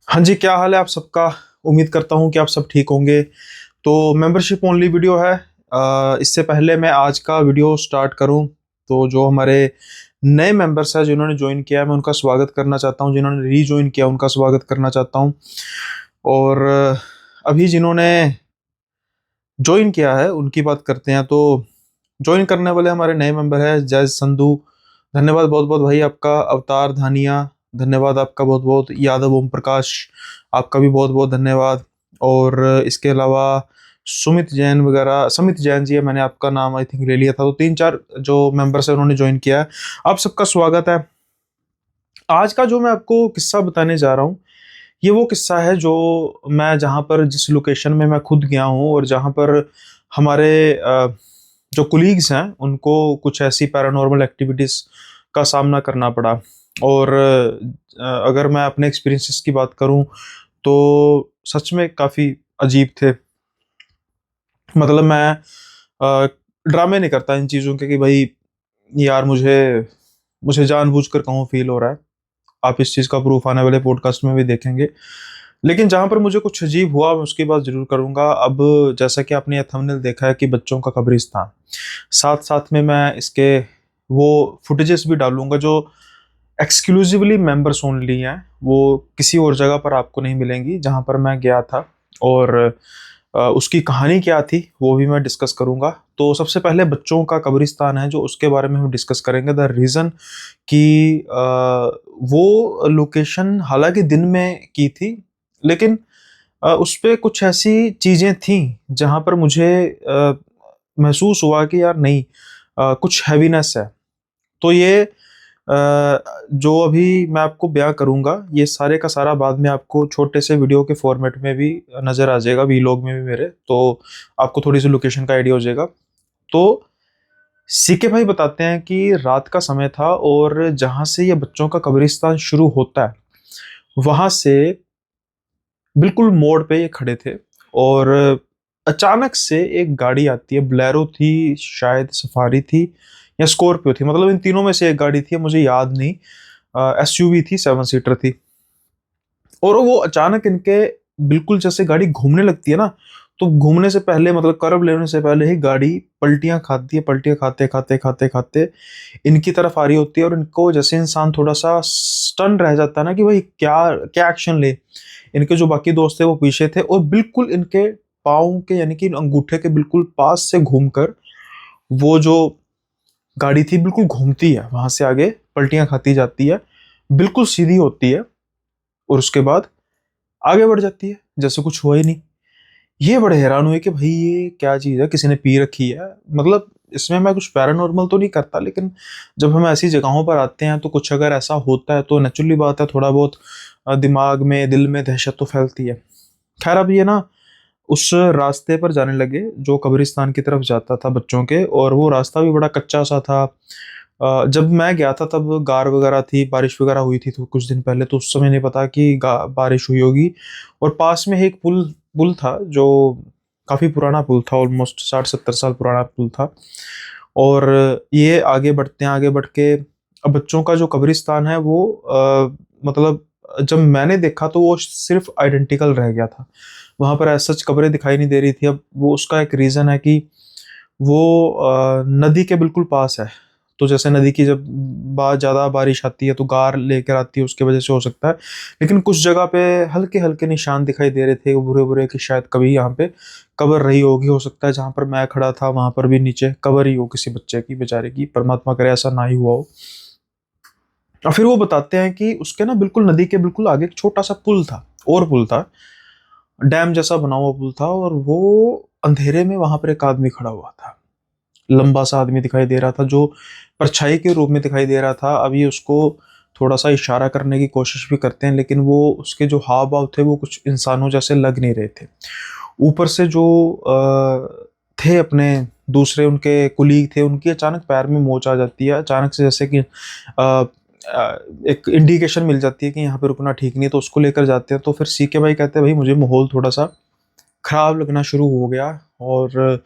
हाँ जी, क्या हाल है आप सबका? उम्मीद करता हूँ कि आप सब ठीक होंगे। तो मेंबरशिप ओनली वीडियो है। इससे पहले मैं आज का वीडियो स्टार्ट करूँ, तो जो हमारे नए मेंबर्स हैं जिन्होंने ज्वाइन किया है, मैं उनका स्वागत करना चाहता हूँ। जिन्होंने रीजॉइन किया उनका स्वागत करना चाहता हूँ। और अभी जिन्होंने ज्वाइन किया है उनकी बात करते हैं। तो ज्वाइन करने वाले हमारे नए मेंबर हैं जय संधू। धन्यवाद बहुत बहुत भाई आपका। अवतार धानिया, धन्यवाद आपका बहुत बहुत। यादव ओम प्रकाश, आपका भी बहुत बहुत धन्यवाद। और इसके अलावा सुमित जैन वगैरह, समित जैन जी है, मैंने आपका नाम आई थिंक ले लिया था। तो तीन चार जो मेंबर्स है उन्होंने ज्वाइन किया है। आप सबका स्वागत है। आज का जो मैं आपको किस्सा बताने जा रहा हूँ, ये वो किस्सा है जो मैं जहाँ पर जिस लोकेशन में मैं खुद गया हूँ और जहाँ पर हमारे जो कुलीग्स हैं उनको कुछ ऐसी पैरानॉर्मल एक्टिविटीज़ का सामना करना पड़ा। और अगर मैं अपने एक्सपीरियंसेस की बात करूँ तो सच में काफ़ी अजीब थे। मतलब मैं ड्रामे नहीं करता इन चीज़ों के कि भाई यार मुझे मुझे जानबूझकर कहूँ फील हो रहा है। आप इस चीज़ का प्रूफ आने वाले पॉडकास्ट में भी देखेंगे। लेकिन जहाँ पर मुझे कुछ अजीब हुआ मैं उसकी बात ज़रूर करूँगा। अब जैसा कि आपने ये थंबनेल देखा है कि बच्चों का कब्रिस्तान, साथ-साथ में मैं इसके वो फुटेजेस भी डालूँगा जो एक्सक्लूसिवली मेंबर्स ओनली हैं। वो किसी और जगह पर आपको नहीं मिलेंगी जहाँ पर मैं गया था। और उसकी कहानी क्या थी वो भी मैं डिस्कस करूँगा। तो सबसे पहले बच्चों का कब्रिस्तान है जो उसके बारे में हम डिस्कस करेंगे। द रीज़न कि वो लोकेशन हालाँकि दिन में की थी, लेकिन उसपे कुछ ऐसी चीज़ें थीं जहाँ पर मुझे महसूस हुआ कि यार नहीं, कुछ हैवीनेस है। तो ये जो अभी मैं आपको बयाँ करूँगा ये सारे का सारा बाद में आपको छोटे से वीडियो के फॉर्मेट में भी नज़र आ जाएगा, वीलॉग में भी मेरे, तो आपको थोड़ी-सी लोकेशन का आइडिया हो जाएगा। तो सीके भाई बताते हैं कि रात का समय था और जहाँ से ये बच्चों का कब्रिस्तान शुरू होता है, वहाँ से बिल्कुल मोड़ पे ये खड़े थे। और अचानक से एक गाड़ी आती है, बोलेरो थी, शायद सफारी थी या स्कॉर्पियो थी, मतलब इन तीनों में से एक गाड़ी थी, मुझे याद नहीं। एसयूवी थी, 7 सीटर थी। और वो अचानक इनके बिल्कुल जैसे गाड़ी घूमने लगती है ना, तो घूमने से पहले मतलब कर्व लेने से पहले ही गाड़ी पलटियाँ खाती है। पलटियाँ खाते-खाते इनकी तरफ आ रही होती है और इनको जैसे इंसान थोड़ा-सा स्टन रह जाता है ना कि भाई क्या क्या एक्शन ले। इनके जो बाकी दोस्त थे वो पीछे थे और बिल्कुल इनके पाँव के यानी कि अंगूठे के बिल्कुल पास से घूमकर वो जो गाड़ी थी बिल्कुल घूमती है, वहां से आगे पलटियां खाती जाती है, बिल्कुल सीधी होती है और उसके बाद आगे बढ़ जाती है जैसे कुछ हुआ ही नहीं। ये बड़े हैरान हुए कि भाई ये क्या चीज़ है, किसी ने पी रखी है। मतलब इसमें मैं कुछ पैरानॉर्मल तो नहीं करता, लेकिन जब हम ऐसी जगहों पर आते हैं तो कुछ अगर ऐसा होता है तो नेचुरली बात है थोड़ा बहुत दिमाग में दिल में दहशत तो फैलती है। खैर अब ये ना उस रास्ते पर जाने लगे जो कब्रिस्तान की तरफ जाता था बच्चों के, और वो रास्ता भी बड़ा कच्चा सा था। जब मैं गया था तब गार वगैरह थी, बारिश वगैरह हुई थी तो कुछ दिन पहले, तो उस समय नहीं पता कि बारिश हुई होगी। और पास में ही एक पुल पुल था जो काफ़ी पुराना पुल था, ऑलमोस्ट 60-70 साल पुराना पुल था। और ये आगे बढ़ के अब बच्चों का जो कब्रिस्तान है वो मतलब जब मैंने देखा तो वो सिर्फ आइडेंटिकल रह गया था। वहाँ पर ऐसा सच कब्रें दिखाई नहीं दे रही थी। अब वो उसका एक रीज़न है कि वो नदी के बिल्कुल पास है। तो जैसे नदी की जब ज़्यादा बारिश आती है तो गार लेकर आती है, उसकी वजह से हो सकता है। लेकिन कुछ जगह पे हल्के-हल्के निशान दिखाई दे रहे थे बुरे-बुरे कि शायद कभी यहाँ पे कब्र रही होगी। हो सकता है जहाँ पर मैं खड़ा था वहाँ पर भी नीचे कब्र ही हो किसी बच्चे की बेचारे की, परमात्मा करे ऐसा ना ही हुआ हो। और फिर वो बताते हैं कि उसके ना बिल्कुल नदी के बिल्कुल आगे एक छोटा-सा पुल था, और पुल था, डैम जैसा बना हुआ पुल था, और वो अंधेरे में वहाँ पर एक आदमी खड़ा हुआ था। लंबा सा आदमी दिखाई दे रहा था जो परछाई के रूप में दिखाई दे रहा था। अभी उसको थोड़ा सा इशारा करने की कोशिश भी करते हैं, लेकिन वो उसके जो हाव भाव थे वो कुछ इंसानों जैसे लग नहीं रहे थे। ऊपर से जो थे अपने दूसरे उनके कुलीग थे, उनकी अचानक पैर में मोच आ जाती है, अचानक से जैसे कि एक इंडिकेशन मिल जाती है कि यहाँ पे रुकना ठीक नहीं है, तो उसको लेकर जाते हैं। तो फिर सीके भाई कहते हैं भाई मुझे माहौल थोड़ा सा खराब लगना शुरू हो गया। और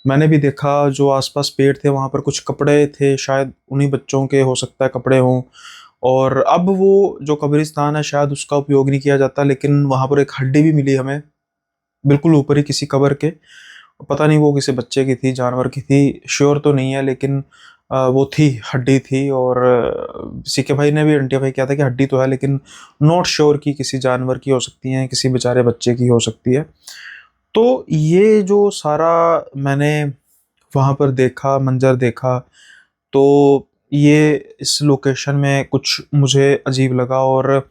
मैंने भी देखा जो आसपास पेड़ थे वहाँ पर कुछ कपड़े थे, शायद उन्हीं बच्चों के हो सकता है कपड़े हों। और अब वो जो कब्रिस्तान है शायद उसका उपयोग नहीं किया जाता, लेकिन वहाँ पर एक हड्डी भी मिली हमें बिल्कुल ऊपर ही किसी कब्र के। पता नहीं वो किसी बच्चे की थी, जानवर की थी, श्योर तो नहीं है, लेकिन वो थी, हड्डी थी। और सीके भाई ने भी आइडेंटिफाई किया था कि हड्डी तो है, लेकिन नॉट श्योर कि किसी जानवर की हो सकती है, किसी बेचारे बच्चे की हो सकती है। तो ये जो सारा मैंने वहाँ पर देखा, मंजर देखा, तो ये इस लोकेशन में कुछ मुझे अजीब लगा। और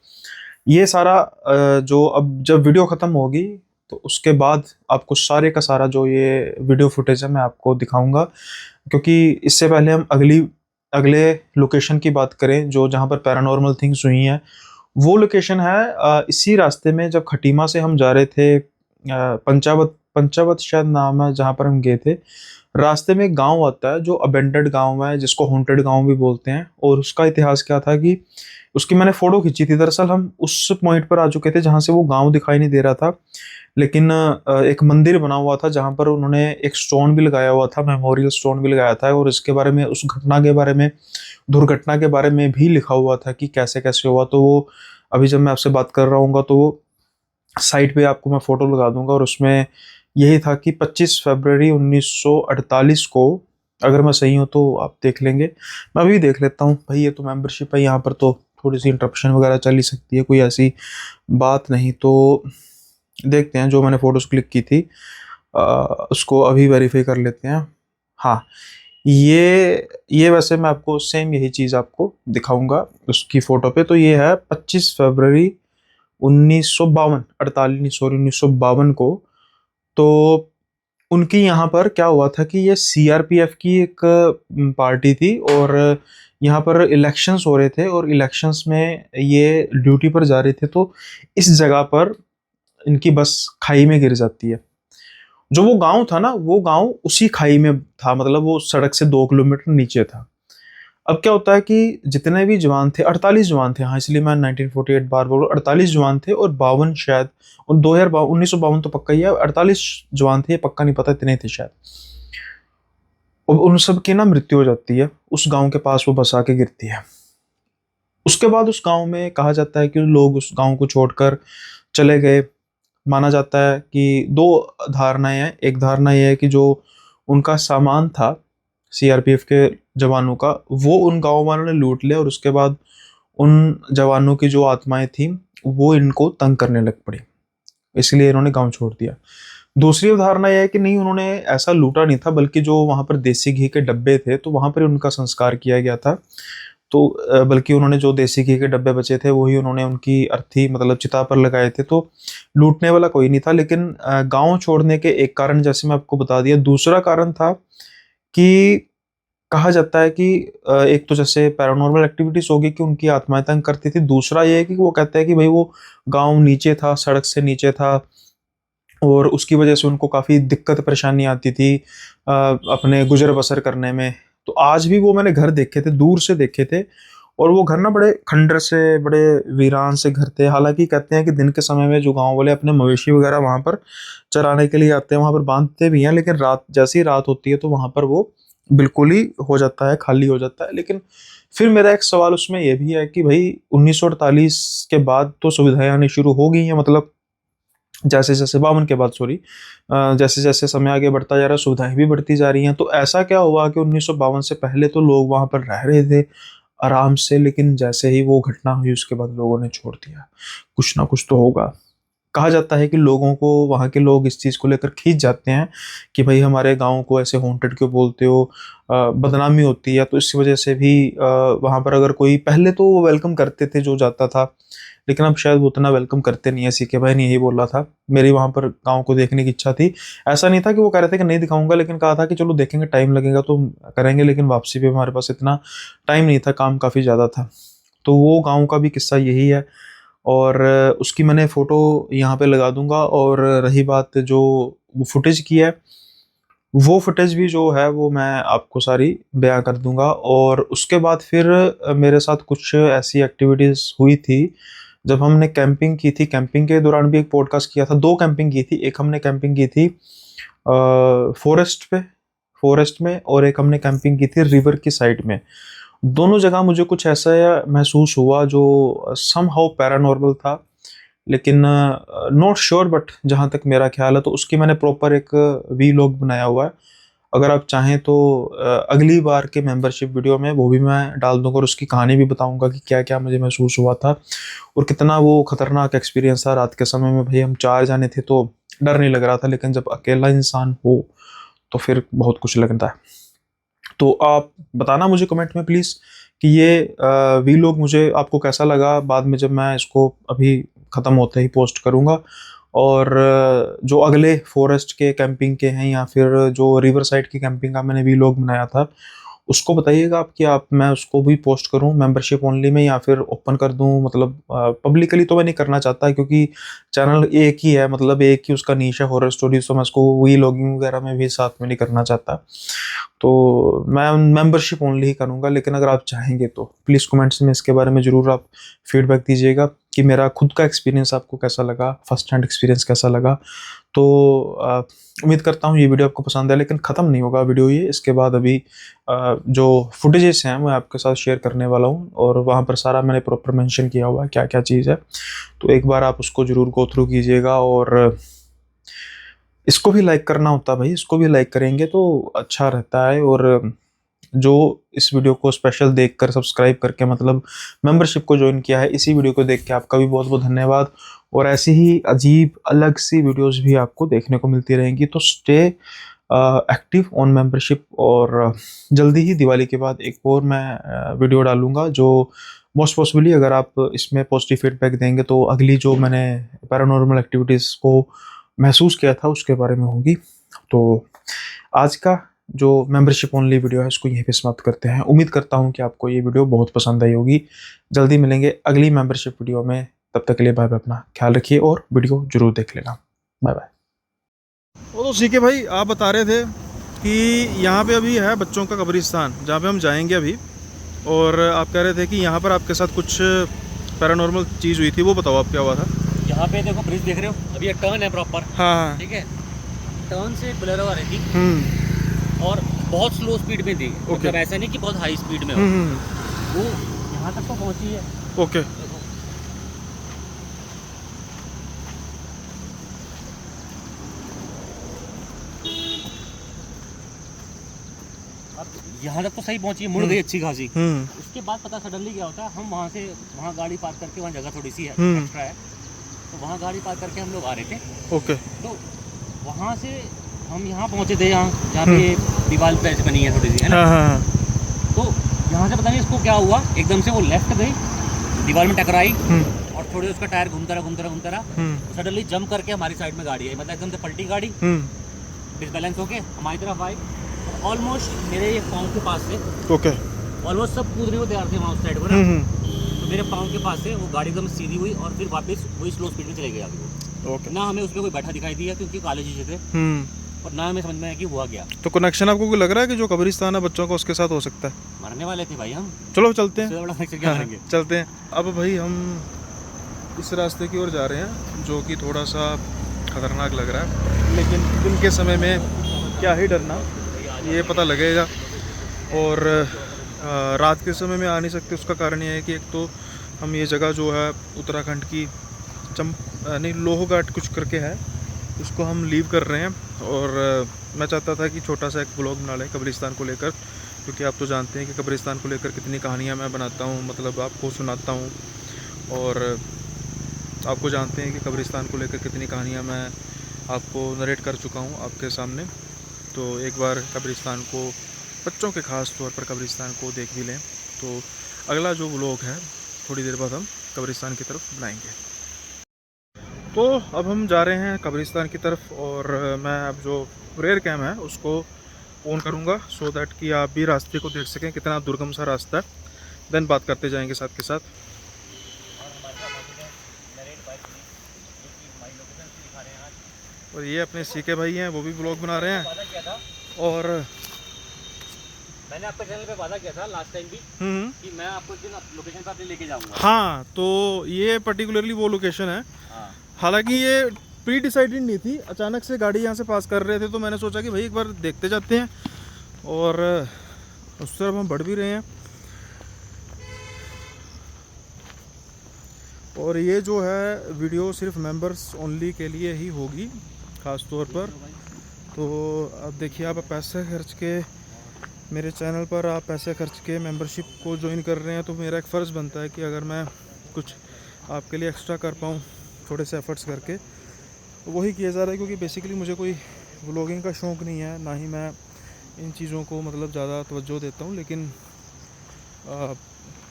ये सारा जो अब जब वीडियो ख़त्म होगी तो उसके बाद आपको सारे का सारा जो ये वीडियो फुटेज है मैं आपको दिखाऊंगा, क्योंकि इससे पहले हम अगले लोकेशन की बात करें जो जहाँ पर पैरानॉर्मल थिंग्स हुई हैं। वो लोकेशन है इसी रास्ते में, जब खटीमा से हम जा रहे थे, पंचावत पंचावत शायद नाम है जहाँ पर हम गए थे। रास्ते में एक गांव आता है जो अबेंडेड गांव है, जिसको हॉन्टेड गांव भी बोलते हैं। और उसका इतिहास क्या था कि उसकी मैंने फोटो खींची थी। दरअसल हम उस पॉइंट पर आ चुके थे जहां से वो गांव दिखाई नहीं दे रहा था, लेकिन एक मंदिर बना हुआ था जहां पर उन्होंने एक स्टोन भी लगाया हुआ था, मेमोरियल स्टोन भी लगाया था। और इसके बारे में, उस घटना के बारे में, दुर्घटना के बारे में भी लिखा हुआ था कि कैसे कैसे हुआ। तो वो अभी जब मैं आपसे बात कर रहा हूँ तो वो साइट पे आपको मैं फोटो लगा दूंगा। और उसमें यही था कि 25 फरवरी 1948 को, अगर मैं सही हूँ तो आप देख लेंगे, मैं अभी देख लेता हूँ भाई। ये तो मेंबरशिप है, यहाँ पर तो थोड़ी सी इंटरप्शन वगैरह चल ही सकती है, कोई ऐसी बात नहीं। तो देखते हैं, जो मैंने फ़ोटोज़ क्लिक की थी उसको अभी वेरीफाई कर लेते हैं। हाँ, ये वैसे मैं आपको सेम यही चीज़ आपको दिखाऊंगा उसकी फ़ोटो पे। तो ये है 25 फरवरी 1952, 48 नहीं सॉरी 1952 को। तो उनकी यहाँ पर क्या हुआ था कि ये सीआरपीएफ की एक पार्टी थी, और यहाँ पर इलेक्शंस हो रहे थे, और इलेक्शंस में ये ड्यूटी पर जा रहे थे। तो इस जगह पर इनकी बस खाई में गिर जाती है। जो वो गांव था ना, वो गांव उसी खाई में था, मतलब वो सड़क से 2 किलोमीटर नीचे था। अब क्या होता है कि जितने भी जवान थे, 48 जवान थे, हाँ इसलिए मैं 1948 बार बोल रहा हूँ, 48 जवान थे और 52 शायद, और 1952 तो पक्का ही है, 48 जवान थे, ये पक्का नहीं पता, इतने थे शायद। और उन सब की ना मृत्यु हो जाती है, उस गांव के पास वो बस आके गिरती है। उसके बाद उस गांव में कहा जाता है कि लोग उस गांव को छोड़कर चले गए। माना जाता है कि दो धारणाएं हैं। एक धारणा यह है कि जो उनका सामान था सीआरपीएफ के जवानों का, वो उन गांव वालों ने लूट लिया, और उसके बाद उन जवानों की जो आत्माएं थी वो इनको तंग करने लग पड़ी, इसलिए इन्होंने गांव छोड़ दिया। दूसरी धारणा यह है कि नहीं, उन्होंने ऐसा लूटा नहीं था, बल्कि जो वहां पर देसी घी के डब्बे थे तो वहां पर उनका संस्कार किया गया था। तो बल्कि उन्होंने जो देसी घी के डब्बे बचे थे वही उन्होंने उनकी अर्थी मतलब चिता पर लगाए थे। तो लूटने वाला कोई नहीं था। लेकिन गांव छोड़ने के एक कारण जैसे मैं आपको बता दिया। दूसरा कारण था कि कहा जाता है कि एक तो जैसे पैरानॉर्मल एक्टिविटीज होगी कि उनकी आत्माएं तंग करती थी। दूसरा ये है कि वो कहते हैं कि भाई वो गांव नीचे था, सड़क से नीचे था, और उसकी वजह से उनको काफ़ी दिक्कत परेशानी आती थी अपने गुजर बसर करने में। तो आज भी वो मैंने घर देखे थे, दूर से देखे थे, और वो घर ना बड़े खंडर से, बड़े वीरान से घर थे। हालांकि कहते हैं कि दिन के समय में जो गांव वाले अपने मवेशी वगैरह वहाँ पर चराने के लिए आते हैं, वहाँ पर बांधते भी हैं, लेकिन रात जैसे ही रात होती है तो वहाँ पर वो बिल्कुल ही हो जाता है, खाली हो जाता है। लेकिन फिर मेरा एक सवाल उसमें यह भी है कि भाई 1948 के बाद तो सुविधाएं आनी शुरू हो गई हैं, मतलब जैसे जैसे 52 के बाद सॉरी, जैसे जैसे समय आगे बढ़ता जा रहा है सुविधाएं भी बढ़ती जा रही हैं। तो ऐसा क्या हुआ कि 1952 से पहले तो लोग वहां पर रह रहे थे आराम से, लेकिन जैसे ही वो घटना हुई उसके बाद लोगों ने छोड़ दिया। कुछ ना कुछ तो होगा। कहा जाता है कि लोगों को, वहाँ के लोग इस चीज़ को लेकर खींच जाते हैं कि भाई हमारे गांव को ऐसे हॉन्टेड क्यों बोलते हो, बदनामी होती है। तो इस वजह से भी वहाँ पर अगर कोई, पहले तो वो वेलकम करते थे जो जाता था, लेकिन अब शायद वो उतना वेलकम करते नहीं है। सीके भाई ने यही बोला था, मेरी वहाँ पर गांव को देखने की इच्छा थी। ऐसा नहीं था कि वो कह रहे थे कि नहीं दिखाऊंगा, लेकिन कहा था कि चलो देखेंगे, टाइम लगेगा तो करेंगे, लेकिन वापसी पे हमारे पास इतना टाइम नहीं था, काम काफ़ी ज़्यादा था। तो वो गाँव का भी किस्सा यही है, और उसकी मैंने फ़ोटो यहाँ पे लगा दूंगा। और रही बात जो वो फुटेज की है, वो फुटेज भी जो है वो मैं आपको सारी बयां कर दूंगा। और उसके बाद फिर मेरे साथ कुछ ऐसी एक्टिविटीज़ हुई थी जब हमने कैंपिंग की थी। कैंपिंग के दौरान भी एक पॉडकास्ट किया था। दो कैंपिंग की थी, एक हमने कैंपिंग की थी फॉरेस्ट में, और एक हमने कैंपिंग की थी रिवर की साइड में। दोनों जगह मुझे कुछ ऐसा महसूस हुआ जो समहाउ पैरानॉर्मल था, लेकिन नॉट श्योर, बट जहाँ तक मेरा ख्याल है तो उसकी मैंने प्रॉपर एक वीलॉग बनाया हुआ है। अगर आप चाहें तो अगली बार के मेंबरशिप वीडियो में वो भी मैं डाल दूंगा और उसकी कहानी भी बताऊंगा कि क्या क्या मुझे महसूस हुआ था और कितना वो खतरनाक एक्सपीरियंस था। रात के समय में भाई हम 4 जाने थे तो डर नहीं लग रहा था, लेकिन जब अकेला इंसान हो तो फिर बहुत कुछ लगता है। तो आप बताना मुझे कमेंट में प्लीज़ कि ये वीलॉग मुझे आपको कैसा लगा। बाद में जब मैं इसको अभी ख़त्म होते ही पोस्ट करूँगा, और जो अगले फॉरेस्ट के कैंपिंग के हैं या फिर जो रिवर साइड की कैंपिंग का मैंने वीलॉग बनाया था उसको बताइएगा आप कि आप मैं उसको भी पोस्ट करूं मेंबरशिप ओनली में या फिर ओपन कर दूं। मतलब पब्लिकली तो मैं नहीं करना चाहता क्योंकि चैनल एक ही है, मतलब एक ही उसका नीश है हॉरर स्टोरीज, तो मैं उसको वीलॉगिंग वगैरह में भी साथ में नहीं करना चाहता। तो मैं मेंबरशिप ओनली ही करूँगा, लेकिन अगर आप चाहेंगे तो प्लीज़ कमेंट्स में इसके बारे में ज़रूर आप फीडबैक दीजिएगा कि मेरा खुद का एक्सपीरियंस आपको कैसा लगा, फर्स्ट हैंड एक्सपीरियंस कैसा लगा। तो उम्मीद करता हूँ ये वीडियो आपको पसंद है, लेकिन ख़त्म नहीं होगा वीडियो ये। इसके बाद अभी जो फुटेजेस हैं मैं आपके साथ शेयर करने वाला हूँ और वहाँ पर सारा मैंने प्रॉपर मेंशन किया हुआ है क्या क्या चीज़ है। तो एक बार आप उसको ज़रूर गो थ्रू कीजिएगा और इसको भी लाइक करना होता है भाई, इसको भी लाइक करेंगे तो अच्छा रहता है। और जो इस वीडियो को स्पेशल देखकर सब्सक्राइब करके मतलब मेंबरशिप को ज्वाइन किया है, इसी वीडियो को देख के आपका भी बहुत बहुत धन्यवाद। और ऐसी ही अजीब अलग सी वीडियोस भी आपको देखने को मिलती रहेंगी। तो स्टे एक्टिव ऑन मेंबरशिप, और जल्दी ही दिवाली के बाद एक और मैं वीडियो डालूंगा जो मोस्ट पॉसिबली अगर आप इसमें पॉजिटिव फीडबैक देंगे तो अगली जो मैंने पैरानॉर्मल एक्टिविटीज़ को महसूस किया था उसके बारे में होगी। तो आज का जो मेंबरशिप ओनली वीडियो है इसको यहीं पे समाप्त करते हैं। उम्मीद करता हूँ कि आपको ये वीडियो बहुत पसंद आई होगी। जल्दी मिलेंगे अगली मेंबरशिप वीडियो में, तब तक के लिए बाय बाय, अपना ख्याल रखिए और वीडियो जरूर देख लेना। Bye bye. वो तो सीके भाई आप बता रहे थे कि यहाँ पे अभी है बच्चों का कब्रिस्तान जहाँ पे हम जाएंगे अभी, और आप कह रहे थे कि यहाँ पर आपके साथ कुछ पैरानॉर्मल चीज़ हुई थी, वो बताओ आप क्या हुआ था। यहाँ पे देखो ब्रिज देख रहे हो, अभी ये टर्न है प्रॉपर। हाँ ठीक है, टर्न से बोलेरो आ रही थी और बहुत स्लो स्पीड में थी। मतलब ऐसा नहीं कि बहुत हाई स्पीड में हो। वो यहाँ तक तो पहुँची है। ओके। अब यहाँ तक तो सही पहुँची है, मुड़ गई अच्छी खासी। उसके बाद पता सडनली क्या होता है, हम वहाँ गाड़ी पार्क करके, वहाँ जगह थोड़ी सी है एक्स्ट्रा है, तो वहाँ गाड़ी पार्क करके हम लोग आ रहे थे। ओके। तो वहाँ से हम यहाँ पहुँचे थे, जहाँ पे दीवार पे ऐसे बनी है थोड़ी सी, है ना। तो यहाँ से पता नहीं इसको क्या हुआ, एकदम से वो लेफ्ट गई, दीवार में टकराई और थोड़े उसका टायर घूमता रहा। सडनली जंप करके हमारी साइड में गाड़ी आई, मतलब एकदम से पलटी गाड़ी, डिसबैलेंस होके हमारी तरफ आई, ऑलमोस्ट मेरे ये पाँव के पास से। ओके। ऑलमोस्ट सब कूदने को तैयार थे वहाँ उस साइड पर ना। तो मेरे पाँव के पास से वो गाड़ी एकदम सीधी हुई और फिर वापस वही स्लो स्पीड में चले गई आगे। ओके। ना हमें उसमें कोई बैठा दिखाई दिया क्योंकि काले शीशे थे, और ना हमें समझ में आया कि हुआ गया। तो कनेक्शन आपको कोई लग रहा है कि जो कब्रिस्तान है बच्चों का उसके साथ हो सकता है? मरने वाले थे भाई हम। चलो चलते हैं। इससे बड़ा कनेक्शन क्या करेंगे? चलते हैं। अब भाई हम इस रास्ते की ओर जा रहे हैं जो कि थोड़ा सा खतरनाक लग रहा है, लेकिन दिन के समय में क्या ही डरना, ये पता लगेगा। और रात के समय में आ नहीं सकते, उसका कारण ये है कि एक तो हम ये जगह जो है उत्तराखंड की लोहघाट कुछ करके है, उसको हम लीव कर रहे हैं। और मैं चाहता था कि छोटा सा एक ब्लॉग बना लें कब्रिस्तान को लेकर, क्योंकि आप तो जानते हैं कि कब्रिस्तान को लेकर कितनी कहानियाँ मैं बनाता हूँ, मतलब आपको सुनाता हूँ, और आपको जानते हैं कि कब्रिस्तान को लेकर कितनी कहानियाँ मैं आपको नरेट कर चुका हूँ आपके सामने। तो एक बार कब्रिस्तान को, बच्चों के ख़ास तौर पर कब्रिस्तान को देख भी लें। तो अगला जो व्लॉग है थोड़ी देर बाद हम कब्रिस्तान की तरफ बनाएंगे। तो अब हम जा रहे हैं कब्रिस्तान की तरफ, और मैं अब जो रेयर कैम है उसको ऑन करूँगा सो दैट कि आप भी रास्ते को देख सकें, कितना दुर्गम सा रास्ता है। देन बात करते जाएंगे साथ के साथ। और ये अपने सीके भाई हैं, वो भी ब्लॉग बना रहे हैं। और मैंने आपके चैनल पे वादा किया था लास्ट टाइम भी कि मैं आपको दिन लोकेशन पे अपने लेके जाऊंगा। हाँ, तो ये पर्टिकुलरली वो लोकेशन है। हालांकि ये प्री डिसाइडेड नहीं थी, अचानक से गाड़ी यहाँ से पास कर रहे थे तो मैंने सोचा कि भाई एक बार देखते जाते हैं, और उस तरफ हम बढ़ भी रहे हैं। और ये जो है वीडियो सिर्फ मेंबर्स ओनली के लिए ही होगी ख़ास तौर पर। तो अब देखिए, आप पैसे खर्च के मेरे चैनल पर आप पैसे खर्च के मेंबरशिप को ज्वाइन कर रहे हैं, तो मेरा एक फ़र्ज़ बनता है कि अगर मैं कुछ आपके लिए एक्स्ट्रा कर पाऊँ थोड़े से एफ़र्ट्स करके, तो वही किया जा रहा है। क्योंकि बेसिकली मुझे कोई व्लॉगिंग का शौक़ नहीं है, ना ही मैं इन चीज़ों को मतलब ज़्यादा तवज्जो देता हूँ। लेकिन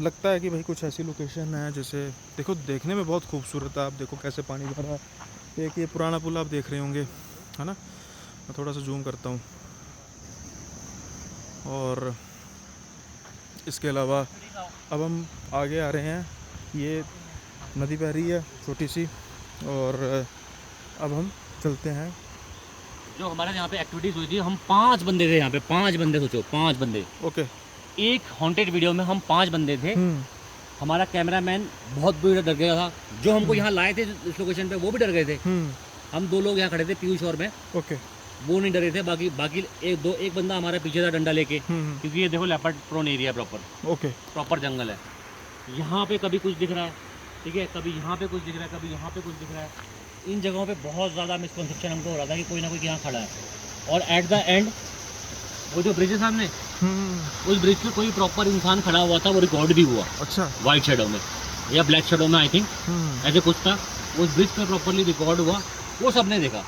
लगता है कि भाई कुछ ऐसी लोकेशन है जैसे देखो, देखने में बहुत खूबसूरत है। आप देखो कैसे पानी भरा है। एक ये पुराना पुल आप देख रहे होंगे, है ना। मैं थोड़ा सा जूम करता हूँ। और इसके अलावा अब हम आगे आ रहे हैं। ये नदी बह रही है छोटी सी, और अब हम चलते हैं। जो हमारे यहाँ पे एक्टिविटीज़ हुई थी, हम 5 बंदे थे यहाँ पे, 5 बंदे, सोचो 5 बंदे। ओके। एक हॉन्टेड वीडियो में हम 5 बंदे थे। हमारा कैमरामैन बहुत बुरी डर गया था। जो हमको यहाँ लाए थे इस लोकेशन पे, वो भी डर गए थे। हम 2 लोग यहाँ खड़े थे पीयूष और मैं। ओके। वो नहीं डरे थे, बाकी एक बंदा हमारे पीछे था डंडा लेके, क्योंकि ये देखो leopard prone area proper. Okay. Proper जंगल है। यहाँ पे कभी कुछ दिख रहा है, ठीक है, कभी यहाँ पे कुछ दिख रहा है, कभी यहाँ पे कुछ दिख रहा है। इन जगहों पे बहुत ज़्यादा मिसकंसेप्शन हमको हो रहा था कि कोई ना कोई यहाँ खड़ा है। और एट द एंड वो जो ब्रिज है सामने, उस ब्रिज पे कोई प्रॉपर इंसान खड़ा हुआ था, वो रिकॉर्ड भी हुआ। अच्छा। वाइट शेडो में या ब्लैक शेडो में, आई थिंक ऐसे कुछ था। उस ब्रिज पे प्रॉपरली रिकॉर्ड हुआ, वो सबने देखा।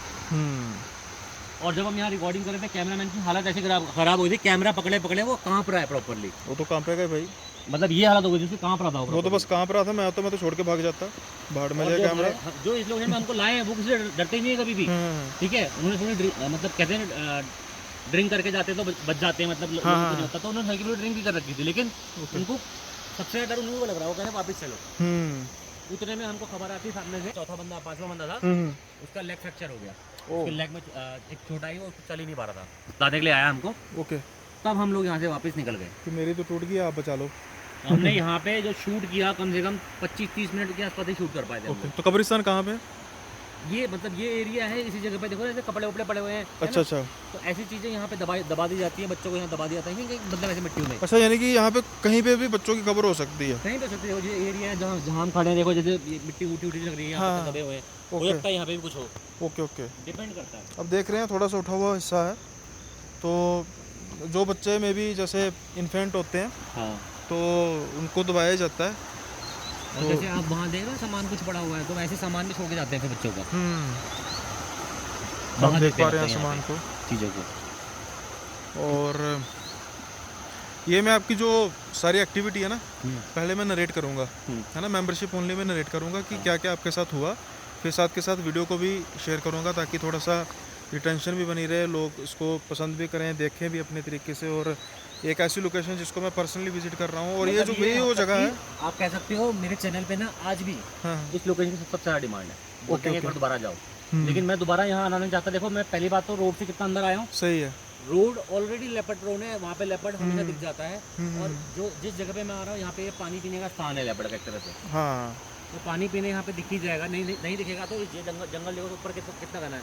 और जब हम यहाँ रिकॉर्डिंग कर रहे थे, कैमरामैन की हालत ऐसे खराब हुई थी, कैमरा पकड़े पकड़े वो कांप रहा है प्रॉपरली। वो तो कांपेगा भाई, मतलब ये हालत हो गई जैसे कांप रहा था वो तो बस कांप रहा था। मैं तो छोड़ के भाग जाता, भाड़ में जाए कैमरा। जो इस लोकेशन में हमको लाए हैं वो किसी से डरते नहीं है कभी भी, ठीक है। उन्होंने थोड़ी मतलब कहते हैं ड्रिंक करके जाते तो बच जाते हैं, मतलब नहीं होता। तो उन्होंने हल्की ड्रिंक भी कर रखी थी, लेकिन उनको सबसे ज़्यादा डर उनको लग रहा है। वो कहते वापस चलो। उतने में हमको खबर आती सामने से, चौथा बंदा 5वां बंदा था, उसका लेग फ्रैक्चर हो गया। उसके लेग में एक चोट आई, वो चल ही नहीं पा रहा था, लाने के लिए आया हमको। ओके। तब हम लोग यहाँ से वापस निकल गए। कि मेरी तो टूट गई, आप बचा लो। हमने यहाँ पे जो शूट किया, कम से कम 25-30 मिनट के आसपास ही शूट कर पाए थे। ओके। तो कब्रिस्तान कहाँ पे? ये मतलब ये एरिया है, इसी जगह पे देखो ऐसे कपड़े वपड़े पड़े हुए हैं। अच्छा अच्छा। तो ऐसी चीज़ें यहाँ पे दबा दी जाती है, बच्चों को यहाँ दबा दिया जाता है, मतलब ऐसे मिट्टी में। अच्छा, यानी कि यहाँ पे कहीं पे भी बच्चों की कब्र हो सकती है? कहीं पे सकती है। ये एरिया है जहाँ हम खड़े हैं, देखो जैसे मिट्टी उठी लग रही है, यहाँ पे दबे हुए हैं। हो सकता है यहाँ पे भी कुछ हो। ओके ओके, डिपेंड करता है। अब देख रहे हैं थोड़ा सा उठा हुआ हिस्सा है। तो जो बच्चे में भी जैसे इन्फेंट होते हैं, हाँ, तो उनको दबाया जाता है। और तो जैसे आप वहाँ देख रहे हो सामान कुछ पड़ा हुआ है, तो वैसे सामान भी छोड़ के जाते हैं फिर बच्चों का। हम देख पा रहे हैं सामान को, चीज़ों को। और ये मैं आपकी जो सारी एक्टिविटी है ना, पहले मैं नरेट करूँगा, है ना। मेंबरशिप ओनली में नरेट करूँगा कि क्या क्या आपके साथ हुआ। फिर साथ के साथ वीडियो को भी शेयर करूँगा, ताकि थोड़ा सा रिटेंशन भी बनी रहे, लोग इसको पसंद भी करें, देखें भी अपने तरीके से। और एक ऐसी लोकेशन जिसको मैं पर्सनली विजिट कर रहा हूँ, और ये जो भी वो जगह है, आप कह सकते हो मेरे चैनल पे ना आज भी इस लोकेशन की सबसे ज़्यादा डिमांड है। ओके, एक बार दोबारा जाओ। लेकिन मैं दोबारा यहाँ आना नहीं चाहता। देखो, मैं पहली बात तो रोड से कितना अंदर आया हूँ। सही है। रोड ऑलरेडी लेपर्ड प्रोन है, वहाँ पे लेपर्ड हमेशा दिख जाता है। और जो जिस जगह पे मैं आ रहा हूँ, यहाँ पे पानी पीने का स्थान है लेपर्ड का एक तरह से। हाँ, तो पानी पीने यहाँ पे दिख ही जाएगा। नहीं दिखेगा तो ये जंगल देखो ऊपर कितना घना है।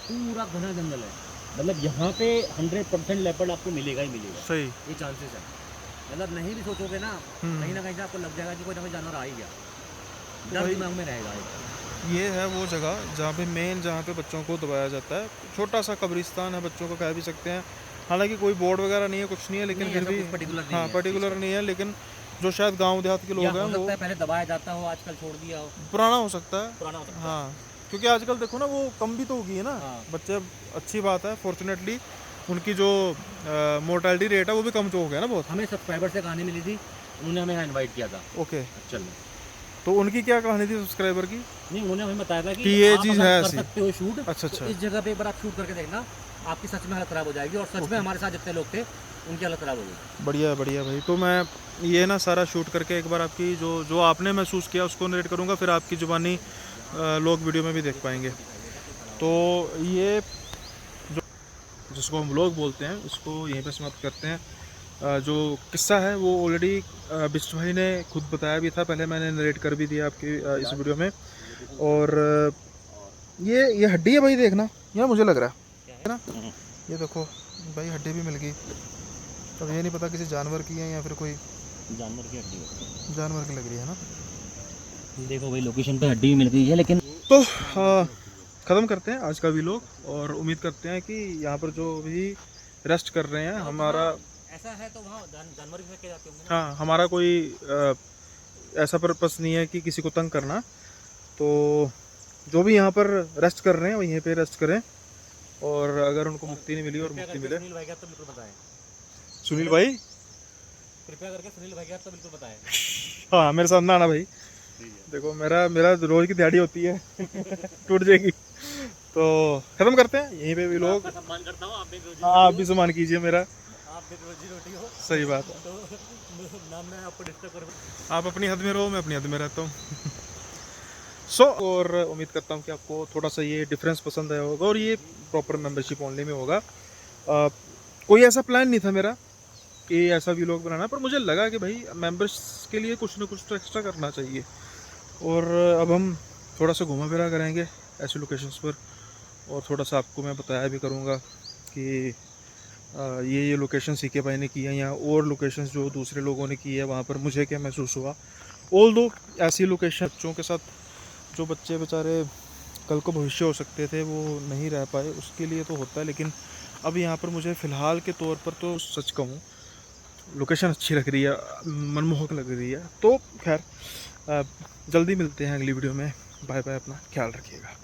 पूरा घना जंगल है, मतलब यहाँ पे 100% लेपर्ड आपको मिलेगा ही मिलेगा। सही, ये चांसेस है। मतलब नहीं भी सोचोगे ना, कहीं ना कहीं से आपको लग जाएगा कि कोई ना कोई जानवर आ ही गया, डर दिमाग में रहेगा। ये है वो जगह जहाँ पे जहाँ पे बच्चों को दबाया जाता है। छोटा सा कब्रिस्तान है, बच्चों को कह भी सकते हैं। हालांकि कोई बोर्ड वगैरह नहीं है, कुछ नहीं है, लेकिन फिर भी पर्टिकुलर नहीं है। लेकिन जो शायद गांव देहात के लोग हैं, वो पहले दबाया जाता हो, आजकल छोड़ दिया हो, पुराना हो सकता है। हाँ, क्योंकि आजकल देखो ना, वो कम भी तो होगी है ना। बच्चे, अच्छी बात है, फॉर्चुनेटली उनकी जो मोर्टेलिटी रेट है वो भी कम हो गया ना बहुत। हमें सब्सक्राइबर से कहानी मिली थी, उन्होंने हमें इनवाइट किया था। ओके, चल। तो उनकी क्या कहानी थी सब्सक्राइबर की? नहीं, उन्होंने हमें बताया था कि ये चीज़ है, कर सकते हो शूट। अच्छा अच्छा। तो इस जगह पे एक बार आप शूट करके देखना, आपकी सच में हालत ख़राब हो जाएगी। और सच में हमारे साथ जितने लोग थे, उनकी हालत ख़राब हो गई। बढ़िया बढ़िया भाई। तो मैं ये ना सारा शूट करके एक बार आपकी जो आपने महसूस किया उसको नरेट करूँगा, फिर आपकी ज़ुबानी लोग वीडियो में भी देख पाएंगे। तो ये जो जिसको हम व्लॉग बोलते हैं, इसको यहीं पर समाप्त करते हैं। जो किस्सा है वो ऑलरेडी बिष्ट भाई ने खुद बताया भी था, पहले मैंने नरेट कर भी दिया आपकी इस वीडियो में। और ये हड्डी है भाई, देखना यार, मुझे लग रहा है ना, ये देखो भाई, हड्डी भी मिल गई। अब ये नहीं पता किसी जानवर की है या फिर कोई जानवर की हड्डी जानवर की लग रही है ना। देखो भाई लोकेशन पे हड्डी भी मिल गई है, लेकिन तो ख़त्म करते हैं आज का भी लोग, और उम्मीद करते हैं कि यहाँ पर जो भी रेस्ट कर रहे हैं हमारा, ऐसा है तो वहाँ जानवर भी फेंके जाते होंगे ना। हाँ हमारा कोई ऐसा पर्पस नहीं है कि किसी को तंग करना। तो जो भी यहाँ पर रेस्ट कर रहे हैं वहीं पे रेस्ट करें, और अगर उनको मुक्ति नहीं मिली और मुक्ति मिले। सुनील भाई का तो बिल्कुल बताएं, सुनील भाई, कृपया करके सुनील भाई का तो बिल्कुल बताएं। हाँ मेरे साथ ना आना भाई, देखो मेरा रोज की दिहाड़ी होती है टूट जाएगी। तो ख़त्म करते हैं यहीं पे भी लोग। सम्मान करता हूँ, आप भी हाँ आप भी सम्मान कीजिए मेरा, आप भी रोजी रोटी हो सही बात है। तो ना मैं आपको डिस्टर्ब करूँ। आप अपनी हद में रहो, मैं अपनी हद में रहता हूँ। और उम्मीद करता हूँ कि आपको थोड़ा सा ये डिफरेंस पसंद आया होगा, और ये प्रॉपर मेंबरशिप ओनली में होगा। कोई ऐसा प्लान नहीं था मेरा कि ऐसा व्लॉग बनाना, पर मुझे लगा कि भाई मेंबर्स के लिए कुछ ना कुछ तो एक्स्ट्रा करना चाहिए। और अब हम थोड़ा सा घूमा फिरा करेंगे ऐसी लोकेशंस पर, और थोड़ा सा आपको मैं बताया भी करूँगा कि ये लोकेशन सीके भाई ने की है, या और लोकेशंस जो दूसरे लोगों ने की है वहाँ पर मुझे क्या महसूस हुआ। ऑल दो ऐसी लोकेशन बच्चों के साथ, जो बच्चे बेचारे कल को भविष्य हो सकते थे वो नहीं रह पाए, उसके लिए तो होता है। लेकिन अब यहाँ पर मुझे फ़िलहाल के तौर पर तो सच कहूँ लोकेशन अच्छी लग रही है, मनमोहक लग रही है। तो खैर जल्दी मिलते हैं अगली वीडियो में। बाय बाय, अपना ख्याल रखिएगा।